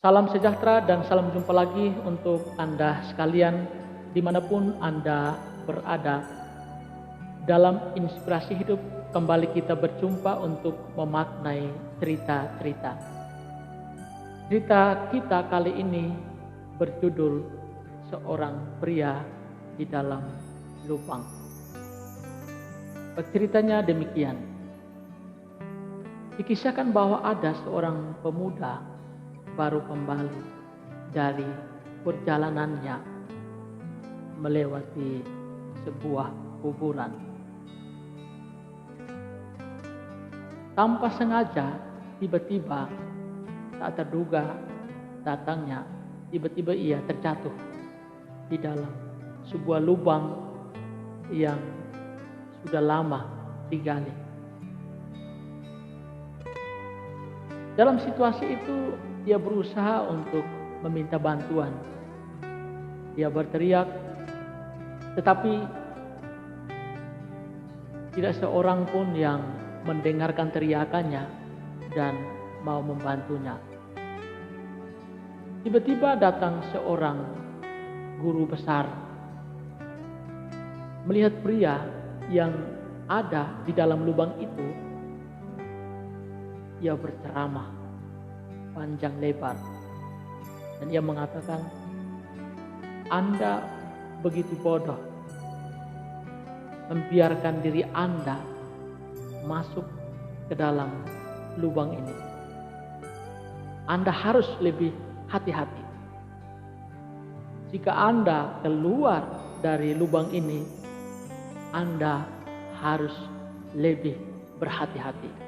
Salam sejahtera dan salam jumpa lagi untuk Anda sekalian dimanapun Anda berada. Dalam inspirasi hidup kembali kita berjumpa untuk memaknai cerita-cerita. Cerita kita kali ini berjudul Seorang Pria di Dalam Lubang. Ceritanya demikian. Dikisahkan bahwa ada seorang pemuda baru kembali dari perjalanannya melewati sebuah kuburan. Tanpa sengaja, tiba-tiba tak terduga datangnya, tiba-tiba ia terjatuh di dalam sebuah lubang yang sudah lama digali. Dalam situasi itu, dia berusaha untuk meminta bantuan. Dia berteriak, tetapi tidak seorang pun yang mendengarkan teriakannya dan mau membantunya. Tiba-tiba datang seorang guru besar, melihat pria yang ada di dalam lubang itu. Ia berceramah panjang lebar dan ia mengatakan, Anda begitu bodoh membiarkan diri Anda masuk ke dalam lubang ini. Anda harus lebih hati-hati. Jika Anda keluar dari lubang ini, Anda harus lebih berhati-hati.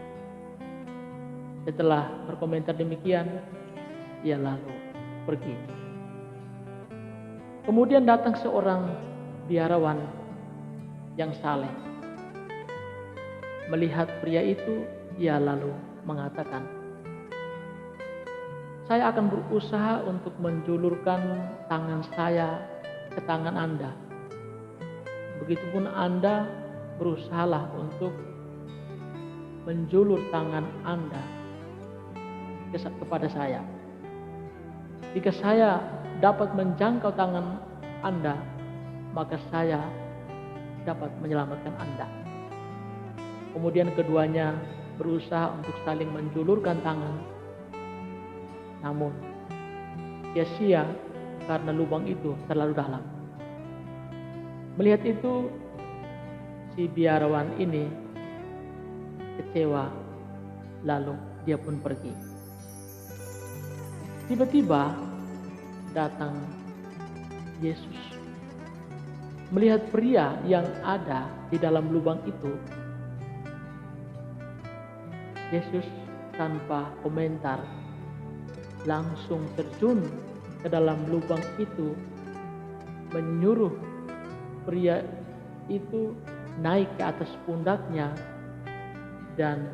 Setelah berkomentar demikian, ia lalu pergi. Kemudian datang seorang biarawan yang saleh. Melihat pria itu, ia lalu mengatakan, saya akan berusaha untuk menjulurkan tangan saya ke tangan Anda. Begitupun Anda berusahalah untuk menjulur tangan Anda kepada saya. Jika saya dapat menjangkau tangan Anda, maka saya dapat menyelamatkan Anda. Kemudian keduanya berusaha untuk saling menjulurkan tangan, namun sia-sia karena lubang itu terlalu dalam. Melihat itu, si biarawan ini kecewa, lalu dia pun pergi. Tiba-tiba datang Yesus. Melihat pria yang ada di dalam lubang itu, Yesus tanpa komentar langsung terjun ke dalam lubang itu, menyuruh pria itu naik ke atas pundaknya dan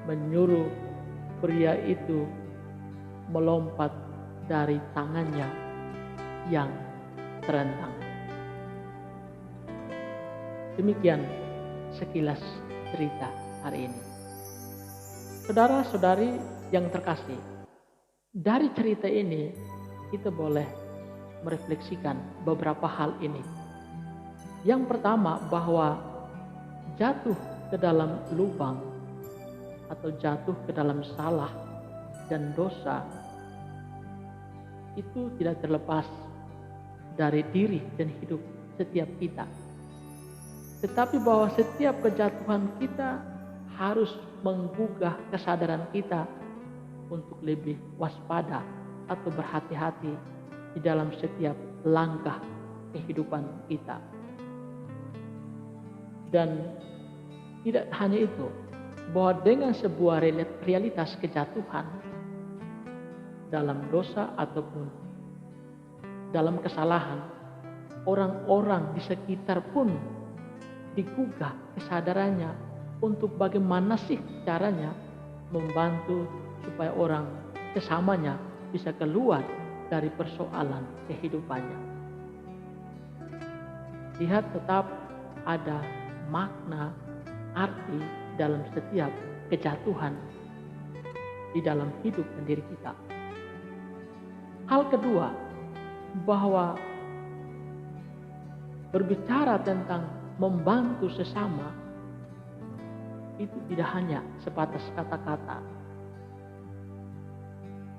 menyuruh pria itu melompat dari tangannya yang terentang. Demikian sekilas cerita hari ini. Saudara-saudari yang terkasih, dari cerita ini kita boleh merefleksikan beberapa hal ini. Yang pertama, bahwa jatuh ke dalam lubang atau jatuh ke dalam salah dan dosa itu tidak terlepas dari diri dan hidup setiap kita. Tetapi bahwa setiap kejatuhan kita harus menggugah kesadaran kita untuk lebih waspada atau berhati-hati di dalam setiap langkah kehidupan kita. Dan tidak hanya itu, bahwa dengan sebuah realitas kejatuhan dalam dosa ataupun dalam kesalahan, orang-orang di sekitar pun digugah kesadarannya untuk bagaimana sih caranya membantu supaya orang sesamanya bisa keluar dari persoalan kehidupannya. Lihat, tetap ada makna, arti dalam setiap kejatuhan di dalam hidup dan diri kita. Hal kedua, bahwa berbicara tentang membantu sesama itu tidak hanya sebatas kata-kata,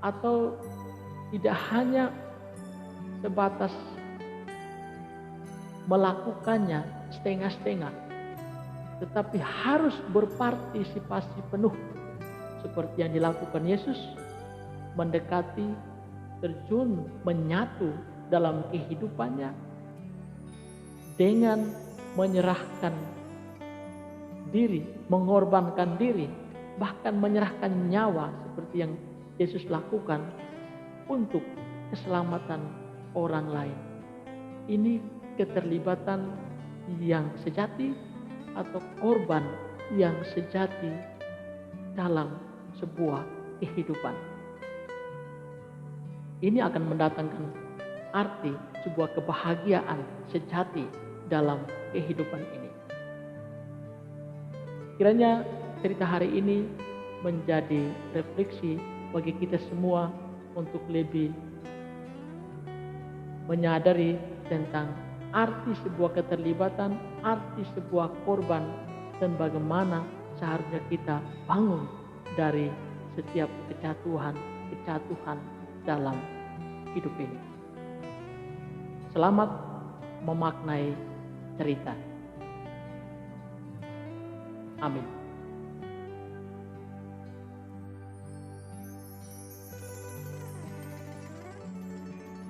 atau tidak hanya sebatas melakukannya setengah-setengah, tetapi harus berpartisipasi penuh seperti yang dilakukan Yesus, mendekati, terjun, menyatu dalam kehidupannya dengan menyerahkan diri, mengorbankan diri, bahkan menyerahkan nyawa seperti yang Yesus lakukan untuk keselamatan orang lain. Ini keterlibatan yang sejati atau korban yang sejati dalam sebuah kehidupan. Ini akan mendatangkan arti sebuah kebahagiaan sejati dalam kehidupan ini. Kiranya cerita hari ini menjadi refleksi bagi kita semua untuk lebih menyadari tentang arti sebuah keterlibatan, arti sebuah korban, dan bagaimana seharusnya kita bangun dari setiap kejatuhan dalam hidup ini. Selamat memaknai cerita. Amin.